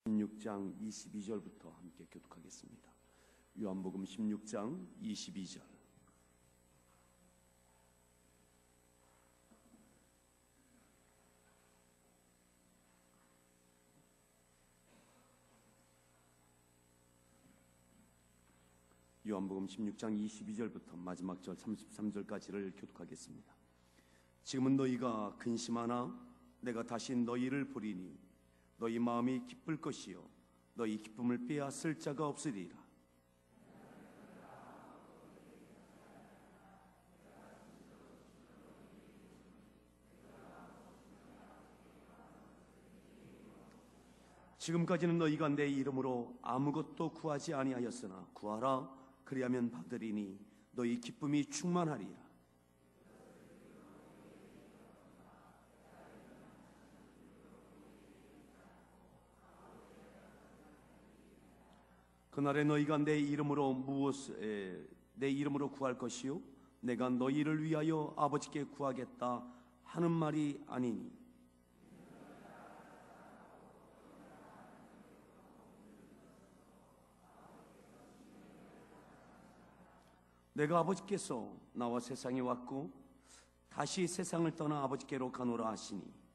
16장 22절부터 함께 교독하겠습니다. 요한복음 16장 22절. 요한복음 16장 22절부터 마지막 절 33절까지를 교독하겠습니다. 지금은 너희가 근심하나 내가 다시 너희를 보리니 너희 마음이 기쁠 것이요 너희 기쁨을 빼앗을 자가 없으리라. 지금까지는 너희가 내 이름으로 아무것도 구하지 아니하였으나 구하라 그리하면 받으리니 너희 기쁨이 충만하리라. 그날에 너희가 내 이름으로 구할 것이요 내가 너희를 위하여 아버지께 구하겠다 하는 말이 아니니 내가 아버지께서 나와 세상에 왔고 다시 세상을 떠나 아버지께로 가노라 하시니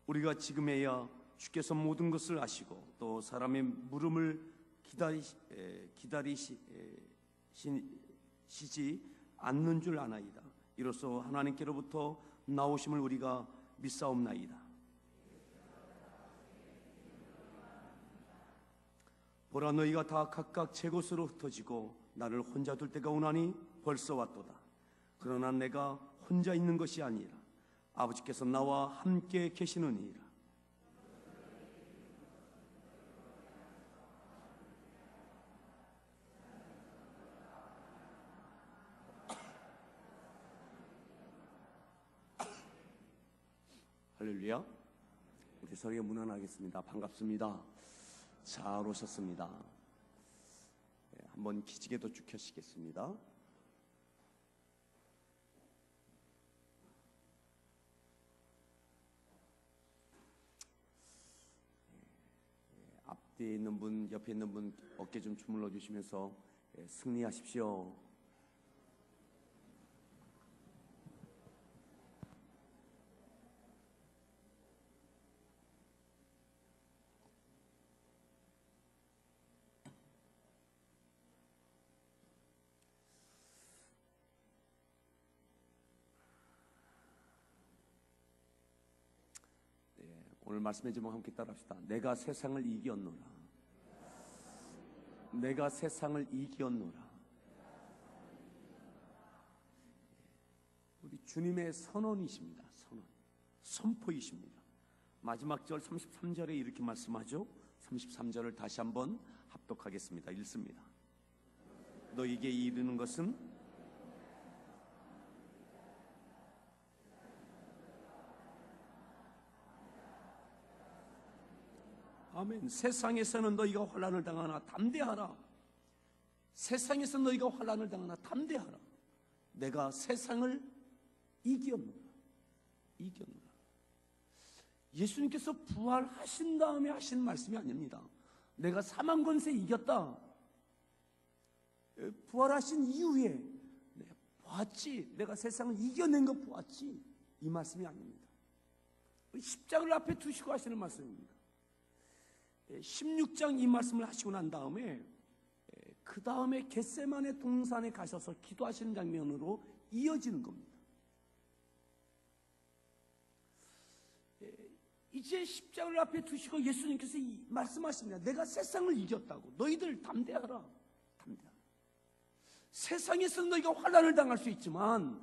우리가 지금에야 주께서 모든 것을 아시고 또 사람의 물음을 기다리시지 않는 줄 아나이다. 이로써 하나님께로부터 나오심을 우리가 믿사옵나이다. 보라 너희가 다 각각 제 곳으로 흩어지고 나를 혼자 둘 때가 오나니 벌써 왔도다. 그러나 내가 혼자 있는 것이 아니라 아버지께서 나와 함께 계시느니라. 할렐루야. 우리 서로에게 문안하겠습니다. 반갑습니다. 잘 오셨습니다. 한번 기지개도 쭉 켜시겠습니다. 앞뒤에 있는 분, 옆에 있는 분 어깨 좀 주물러 주시면서 승리하십시오. 오늘 말씀의 제목 함께 따라합시다. 내가 세상을 이겼노라. 내가 세상을 이겼노라. 우리 주님의 선언이십니다. 선포이십니다. 마지막 절 33절에 이렇게 말씀하죠. 33절을 다시 한번 합독하겠습니다. 읽습니다. 너에게 이르는 것은 아멘. 세상에서는 너희가 환난을 당하나 담대하라. 세상에서 너희가 환난을 당하나 담대하라. 내가 세상을 이겼노라. 예수님께서 부활하신 다음에 하신 말씀이 아닙니다. 내가 사망 권세 이겼다. 부활하신 이후에 내가 보았지. 내가 세상을 이겨낸 거 보았지. 이 말씀이 아닙니다. 십자가를 앞에 두시고 하시는 말씀입니다. 16장 이 말씀을 하시고 난 다음에 그 다음에 겟세마네 동산에 가셔서 기도하시는 장면으로 이어지는 겁니다. 이제 십자가를 앞에 두시고 예수님께서 말씀하십니다. 내가 세상을 이겼다고. 너희들 담대하라. 세상에서 너희가 환난을 당할 수 있지만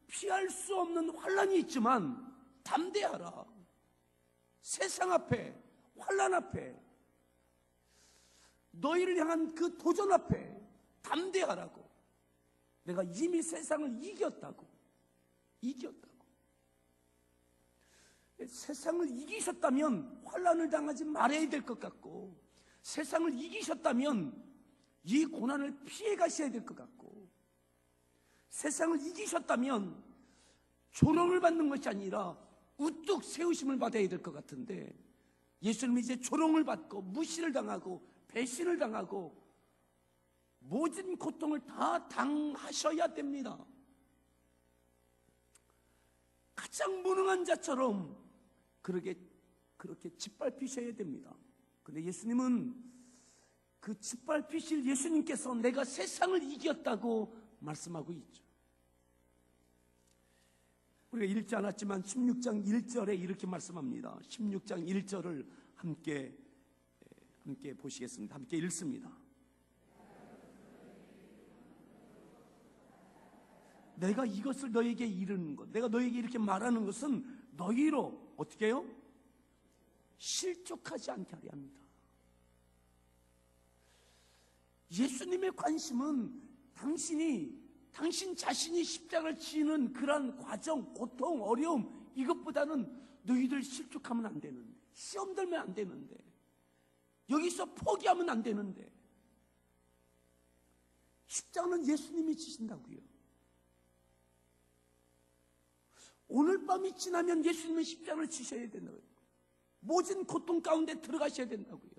피할 수 없는 환난이 있지만 담대하라. 세상 앞에 환난 앞에 너희를 향한 그 도전 앞에 담대하라고. 내가 이미 세상을 이겼다고. 세상을 이기셨다면 환난을 당하지 말아야 될 것 같고, 세상을 이기셨다면 이 고난을 피해 가셔야 될 것 같고, 세상을 이기셨다면 조롱을 받는 것이 아니라 우뚝 세우심을 받아야 될 것 같은데, 예수님은 이제 조롱을 받고 무시를 당하고 배신을 당하고 모든 고통을 다 당하셔야 됩니다. 가장 무능한 자처럼 그렇게 짓밟히셔야 됩니다. 근데 예수님은 그 짓밟히실 예수님께서 내가 세상을 이겼다고 말씀하고 있죠. 우리가 읽지 않았지만 16장 1절에 이렇게 말씀합니다. 16장 1절을 함께 보시겠습니다. 함께 읽습니다. 내가 이것을 너에게 이르는 것, 내가 너에게 이렇게 말하는 것은 너희로 어떻게 해요? 실족하지 않게 하려 합니다. 예수님의 관심은 당신 자신이 십자가를 지는 그러한 과정, 고통, 어려움, 이것보다는 너희들 실족하면 안 되는데, 시험 들면 안 되는데, 여기서 포기하면 안 되는데, 십자가는 예수님이 지신다고요. 오늘 밤이 지나면 예수님은 십자가를 지셔야 된다고요. 모든 고통 가운데 들어가셔야 된다고요.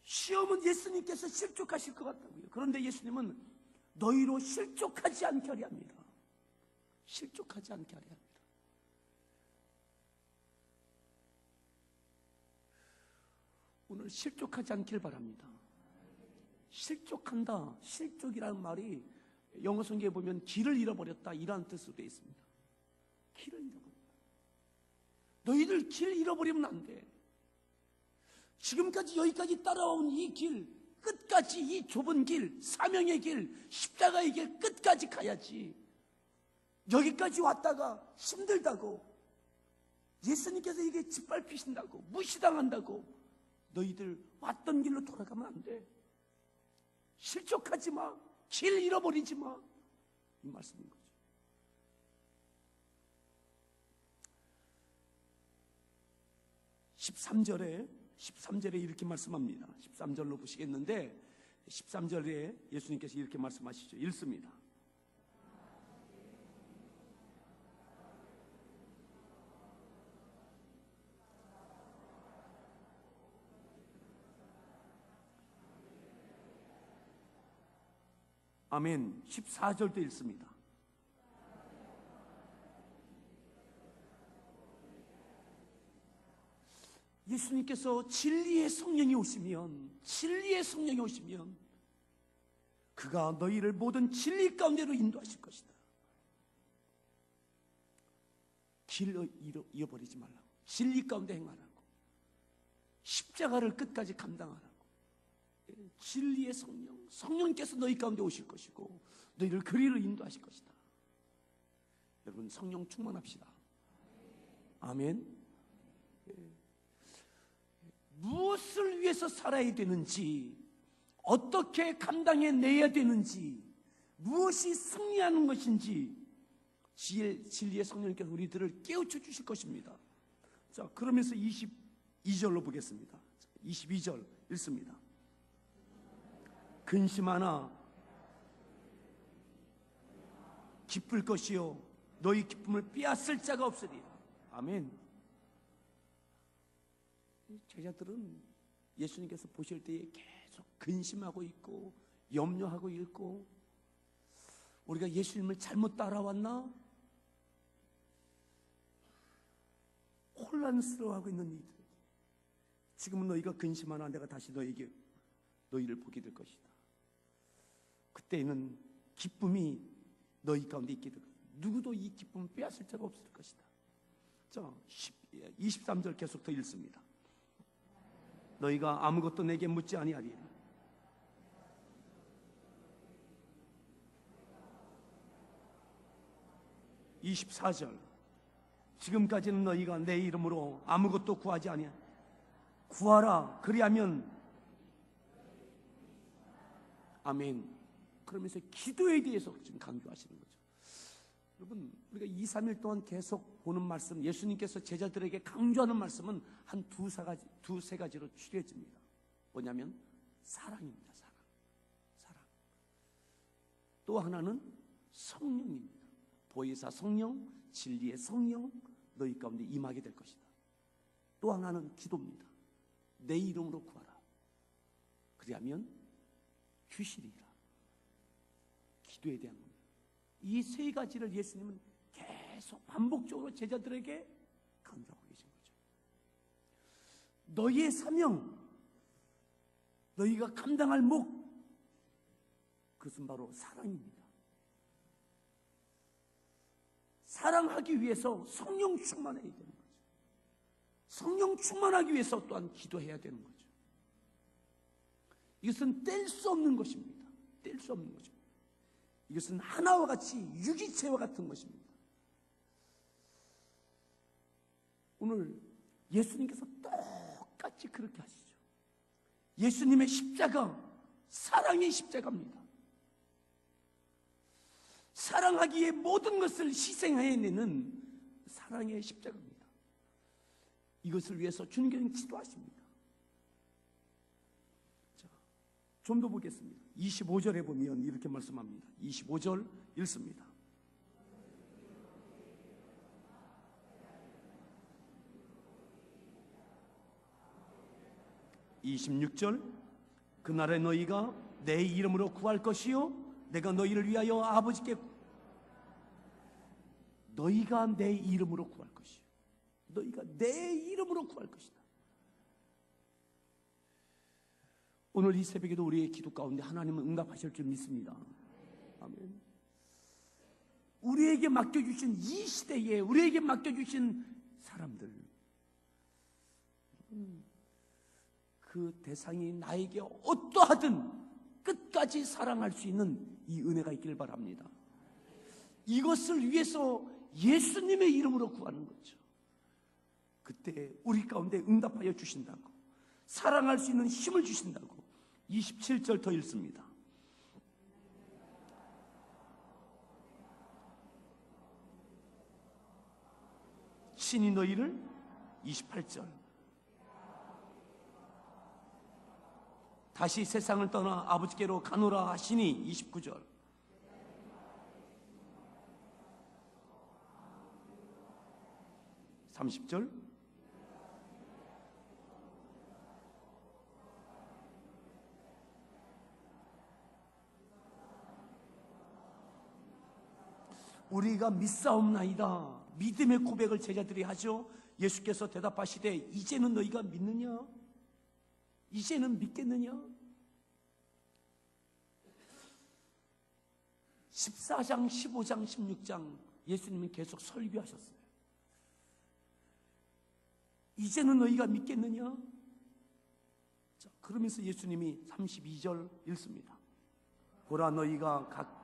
시험은 예수님께서 실족하실 것 같다고요. 그런데 예수님은 너희로 실족하지 않게 하려 합니다. 실족하지 않게 하려 합니다. 오늘 실족하지 않길 바랍니다. 실족한다, 실족이라는 말이 영어 성경에 보면 길을 잃어버렸다, 이런 뜻으로 되어 있습니다. 길을 잃어버렸다. 너희들 길 잃어버리면 안 돼. 지금까지 여기까지 따라온 이 길, 끝까지 이 좁은 길, 사명의 길, 십자가의 길 끝까지 가야지. 여기까지 왔다가 힘들다고, 예수님께서 이게 짓밟히신다고, 무시당한다고 너희들 왔던 길로 돌아가면 안 돼. 실족하지 마. 길 잃어버리지 마. 이 말씀인 거죠. (13절에) 이렇게 말씀합니다. 13절로 보시겠는데, 13절에 예수님께서 이렇게 말씀하시죠. 읽습니다. 아멘. 14절도 읽습니다. 예수님께서 진리의 성령이 오시면 그가 너희를 모든 진리 가운데로 인도하실 것이다. 길을 잃어버리지 말라고, 진리 가운데 행하라고, 십자가를 끝까지 감당하라고. 진리의 성령께서 너희 가운데 오실 것이고 너희를 그리로 인도하실 것이다. 여러분, 성령 충만합시다. 아멘. 무엇을 위해서 살아야 되는지, 어떻게 감당해내야 되는지, 무엇이 승리하는 것인지 진리의 성령께서 우리들을 깨우쳐 주실 것입니다. 자, 그러면서 22절로 보겠습니다. 22절 읽습니다. 근심하나 기쁠 것이요 너희 기쁨을 빼앗을 자가 없으리라. 아멘. 제자들은 예수님께서 보실 때에 계속 근심하고 있고 염려하고 있고, 우리가 예수님을 잘못 따라왔나? 혼란스러워하고 있는 이들. 지금은 너희가 근심하나 내가 다시 너희를 보게 될 것이다. 그때는 기쁨이 너희 가운데 있게 될 것이다. 누구도 이 기쁨을 빼앗을 자가 없을 것이다. 자, 23절 계속 더 읽습니다. 너희가 아무것도 내게 묻지 아니하리라. 24절 지금까지는 너희가 내 이름으로 아무것도 구하지 아니하. 구하라 그리하면. 아멘. 그러면서 기도에 대해서 지금 강조하시는 거죠. 여러분, 우리가 2, 3일 동안 계속 보는 말씀, 예수님께서 제자들에게 강조하는 말씀은 한 두세 가지로 추려집니다. 뭐냐면 사랑입니다. 사랑. 또 하나는 성령입니다. 보혜사 성령, 진리의 성령 너희 가운데 임하게 될 것이다. 또 하나는 기도입니다. 내 이름으로 구하라. 그리하면 주시리라. 기도에 대한 겁니다. 이 세 가지를 예수님은 계속 반복적으로 제자들에게 강조하고 계신 거죠. 너희의 사명, 너희가 감당할 목, 그것은 바로 사랑입니다. 사랑하기 위해서 성령 충만해야 되는 거죠. 성령 충만하기 위해서 또한 기도해야 되는 거죠. 이것은 뗄 수 없는 것입니다. 뗄 수 없는 것입니다. 이것은 하나와 같이 유기체와 같은 것입니다. 오늘 예수님께서 똑같이 그렇게 하시죠. 예수님의 십자가, 사랑의 십자가입니다. 사랑하기에 모든 것을 희생해내는 사랑의 십자가입니다. 이것을 위해서 주님께서는 기도하십니다. 좀 더 보겠습니다. 25절에 보면 이렇게 말씀합니다. 25절 읽습니다. (26절) 그날에 너희가 내 이름으로 구할 것이요 내가 너희를 위하여 아버지께 너희가 내 이름으로 구할 것이요 너희가 내 이름으로 구할 것이다. 오늘 이 새벽에도 우리의 기도 가운데 하나님은 응답하실 줄 믿습니다. 아멘. 우리에게 맡겨주신 이 시대에 우리에게 맡겨주신 사람들, 그 대상이 나에게 어떠하든 끝까지 사랑할 수 있는 이 은혜가 있길 바랍니다. 이것을 위해서 예수님의 이름으로 구하는 거죠. 그때 우리 가운데 응답하여 주신다고, 사랑할 수 있는 힘을 주신다고. 27절 더 읽습니다. 신이 너희를 28절 다시 세상을 떠나 아버지께로 가노라 하시니 29절 (30절) 우리가 믿사옵나이다. 믿음의 고백을 제자들이 하죠. 예수께서 대답하시되 이제는 너희가 믿느냐? 이제는 믿겠느냐? 14장, 15장, 16장 예수님은 계속 설교하셨어요. 이제는 너희가 믿겠느냐? 자, 그러면서 예수님이 32절 읽습니다. 보라 너희가 각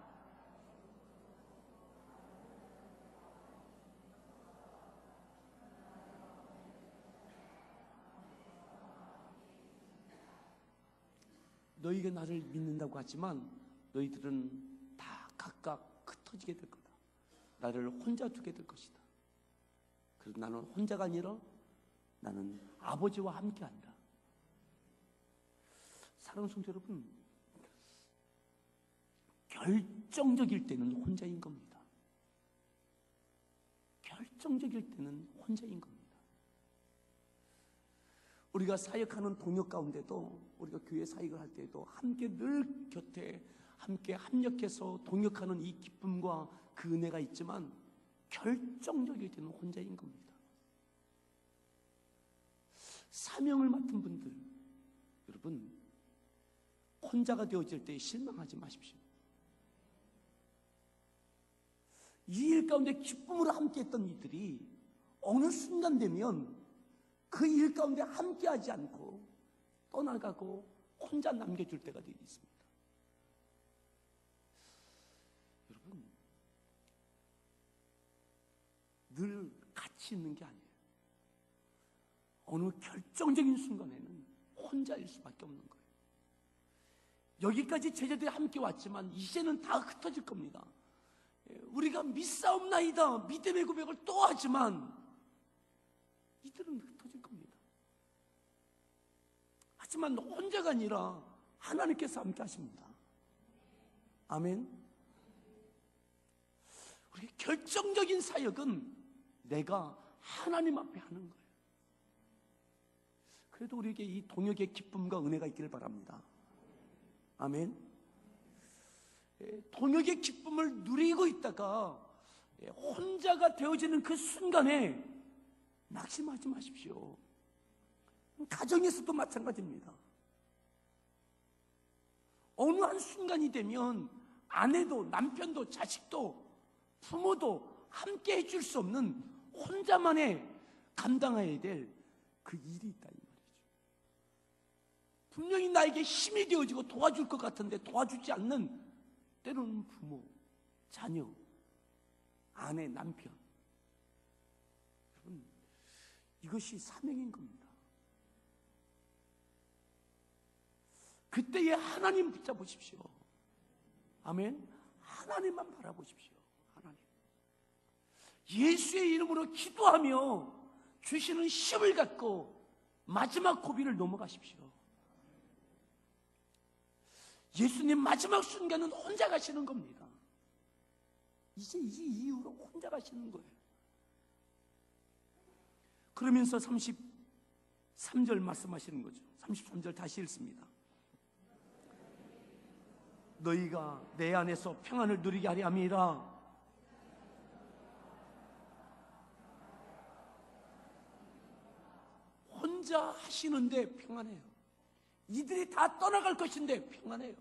너희가 나를 믿는다고 하지만 너희들은 다 각각 흩어지게 될 거다. 나를 혼자 두게 될 것이다. 그래서 나는 혼자가 아니라 나는 아버지와 함께한다. 사랑하는 성도 여러분, 결정적일 때는 혼자인 겁니다. 결정적일 때는 혼자인 겁니다. 우리가 사역하는 동역 가운데도, 우리가 교회 사역을 할 때도 함께 늘 곁에 함께 합력해서 동역하는 이 기쁨과 그 은혜가 있지만 결정적일 때는 혼자인 겁니다. 사명을 맡은 분들, 여러분 혼자가 되어질 때 실망하지 마십시오. 이 일 가운데 기쁨으로 함께했던 이들이 어느 순간 되면 그 일 가운데 함께하지 않고 떠나가고 혼자 남겨줄 때가 되어 있습니다. 여러분, 늘 같이 있는 게 아니에요. 어느 결정적인 순간에는 혼자일 수밖에 없는 거예요. 여기까지 제자들이 함께 왔지만 이제는 다 흩어질 겁니다. 우리가 믿사옵나이다 믿음의 고백을 또 하지만 이들은 흩어질 겁니다. 하지만 혼자가 아니라 하나님께서 함께 하십니다. 아멘. 우리가 결정적인 사역은 내가 하나님 앞에 하는 거예요. 그래도 우리에게 이 동역의 기쁨과 은혜가 있기를 바랍니다. 아멘. 동역의 기쁨을 누리고 있다가 혼자가 되어지는 그 순간에 낙심하지 마십시오. 가정에서도 마찬가지입니다. 어느 한 순간이 되면 아내도 남편도 자식도 부모도 함께 해줄 수 없는 혼자만의 감당해야 될 그 일이 있다 이 말이죠. 분명히 나에게 힘이 되어지고 도와줄 것 같은데 도와주지 않는 때로는 부모, 자녀, 아내, 남편. 여러분, 이것이 사명인 겁니다. 그때에 하나님 붙잡으십시오. 아멘. 하나님만 바라보십시오. 하나님. 예수의 이름으로 기도하며 주시는 힘을 갖고 마지막 고비를 넘어가십시오. 예수님 마지막 순간은 혼자 가시는 겁니다. 이제 이 이후로 혼자 가시는 거예요. 그러면서 33절 말씀하시는 거죠. 33절 다시 읽습니다. 너희가 내 안에서 평안을 누리게 하려 함이라. 혼자 하시는데 평안해요. 이들이 다 떠나갈 것인데 평안해요.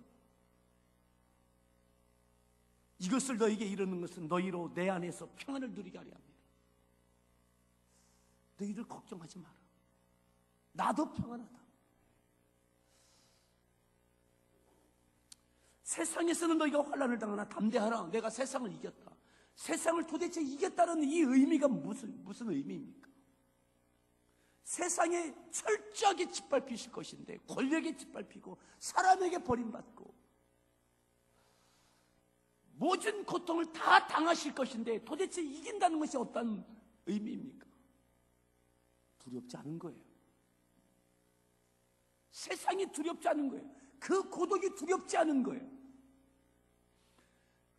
이것을 너희에게 이르는 것은 너희로 내 안에서 평안을 누리게 하려 합니다. 너희들 걱정하지 마라. 나도 평안하다. 세상에서는 너희가 환난을 당하나 담대하라. 내가 세상을 이겼다. 세상을 도대체 이겼다는 이 의미가 무슨 의미입니까? 세상에 철저하게 짓밟히실 것인데 권력에 짓밟히고 사람에게 버림받고 모든 고통을 다 당하실 것인데 도대체 이긴다는 것이 어떤 의미입니까? 두렵지 않은 거예요. 세상이 두렵지 않은 거예요. 그 고독이 두렵지 않은 거예요.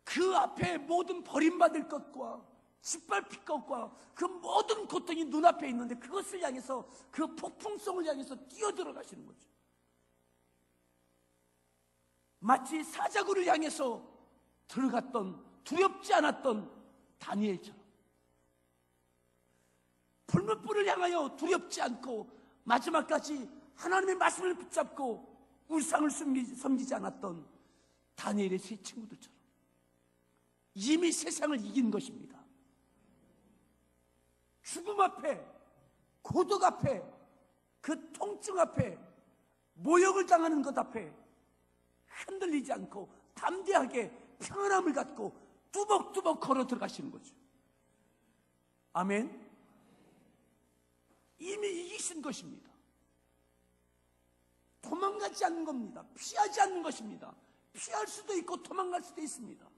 그 앞에 모든 버림받을 것과 짓밟힐 것과 그 모든 고통이 눈앞에 있는데 그것을 향해서 그 폭풍성을 향해서 뛰어들어가시는 거죠. 마치 사자굴을 향해서 들어갔던 두렵지 않았던 다니엘처럼 불못불을 향하여 두렵지 않고 마지막까지 하나님의 말씀을 붙잡고 우상을 섬기지 않았던 다니엘의 세 친구들처럼 이미 세상을 이긴 것입니다. 죽음 앞에, 고독 앞에, 그 통증 앞에, 모욕을 당하는 것 앞에 흔들리지 않고 담대하게 평안함을 갖고 뚜벅뚜벅 걸어 들어가시는 거죠. 아멘. 이미 이기신 것입니다. 도망가지 않는 겁니다. 피하지 않는 것입니다. 피할 수도 있고 도망갈 수도 있습니다.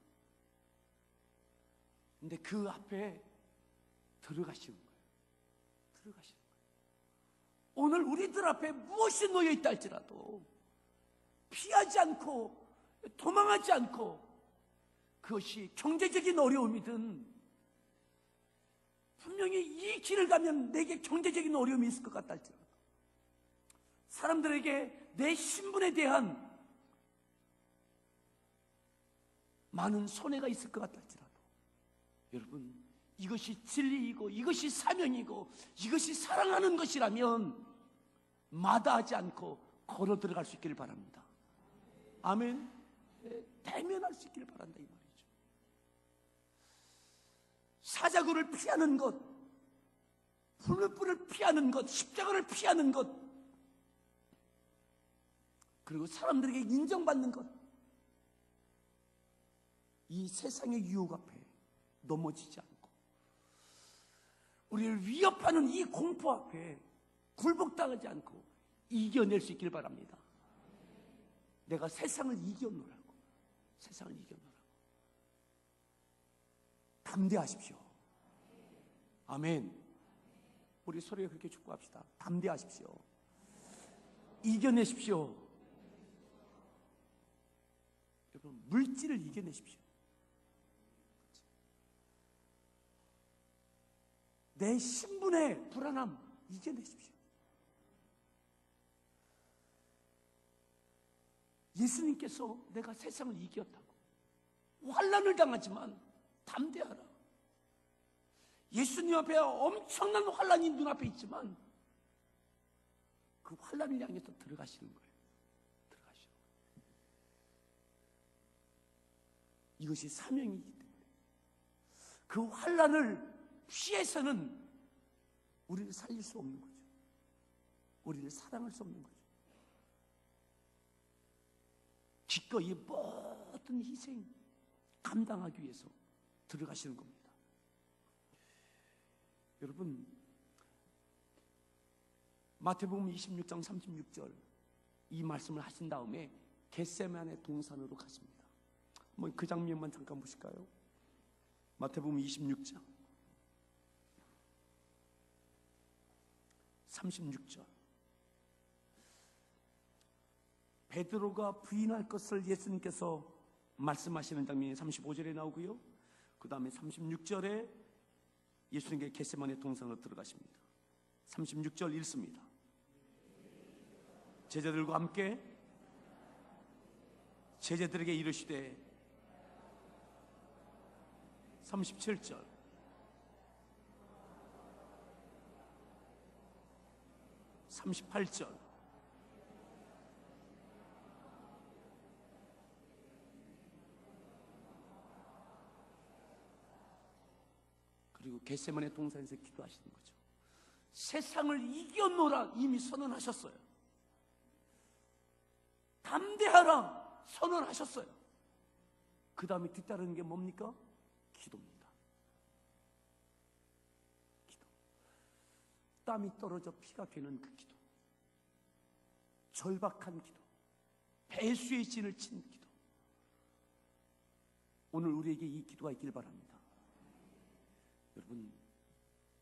근데 그 앞에 들어가시는 거예요. 들어가시는 거예요. 오늘 우리들 앞에 무엇이 놓여 있다 할지라도 피하지 않고 도망하지 않고 그것이 경제적인 어려움이든 분명히 이 길을 가면 내게 경제적인 어려움이 있을 것 같다 할지라도 사람들에게 내 신분에 대한 많은 손해가 있을 것 같다 할지라도 여러분 이것이 진리이고 이것이 사명이고 이것이 사랑하는 것이라면 마다하지 않고 걸어 들어갈 수 있기를 바랍니다. 아멘. 대면할 수 있기를 바란다 이 말이죠. 사자굴을 피하는 것, 불을 피하는 것, 십자가를 피하는 것, 그리고 사람들에게 인정받는 것, 이 세상의 유혹 앞에 넘어지지 않고 우리를 위협하는 이 공포 앞에 굴복당하지 않고 이겨낼 수 있기를 바랍니다. 내가 세상을 이겨놓으라고. 세상을 이겨놓으라고. 담대하십시오. 아멘. 우리 소리가 그렇게 축복합시다. 담대하십시오. 이겨내십시오. 여러분 물질을 이겨내십시오. 내 신분의 불안함 이겨내십시오. 예수님께서 내가 세상을 이겼다고 환난을 당하지만 담대하라. 예수님 앞에 엄청난 환난이 눈앞에 있지만 그 환난을 향해서 들어가시는 거예요. 들어가시는 거예요. 이것이 사명이기 때문에 그 환난을 피해서는 우리를 살릴 수 없는 거죠. 우리를 사랑할 수 없는 거죠. 기꺼이 모든 희생 감당하기 위해서 들어가시는 겁니다. 여러분, 마태복음 26장 36절 이 말씀을 하신 다음에 겟세마네 동산으로 가십니다. 한번 그 장면만 잠깐 보실까요? 마태복음 26장 36절. 베드로가 부인할 것을 예수님께서 말씀하시는 장면이 35절에 나오고요. 그 다음에 36절에 예수님께 겟세마네 동산으로 들어가십니다. 36절 읽습니다. 제자들과 함께 제자들에게 이르시되 37절 (38절) 그리고 겟세마네 동산에서 기도하시는 거죠. 세상을 이겨노라 이미 선언하셨어요. 담대하라 선언하셨어요. 그 다음에 뒤따르는 게 뭡니까? 기도입니다. 기도. 땀이 떨어져 피가 되는 그 기도. 절박한 기도. 배수의 진을 친 기도. 오늘 우리에게 이 기도가 있길 바랍니다. 여러분,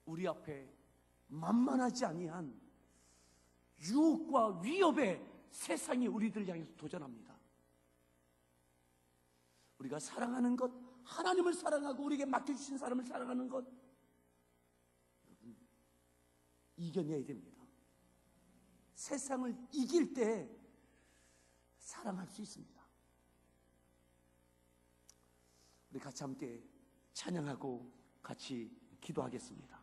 우리 앞에 만만하지 아니한 유혹과 위협에 세상이 우리들 향해서 도전합니다. 우리가 사랑하는 것, 하나님을 사랑하고 우리에게 맡겨주신 사람을 사랑하는 것, 여러분, 이겨내야 됩니다. 세상을 이길 때 사랑할 수 있습니다. 우리 같이 함께 찬양하고 같이 기도하겠습니다.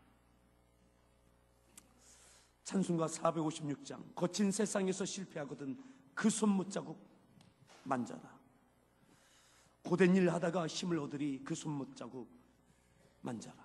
찬송가 456장. 거친 세상에서 실패하거든 그 손못자국 만져라. 고된 일 하다가 힘을 얻으리 그 손못자국 만져라.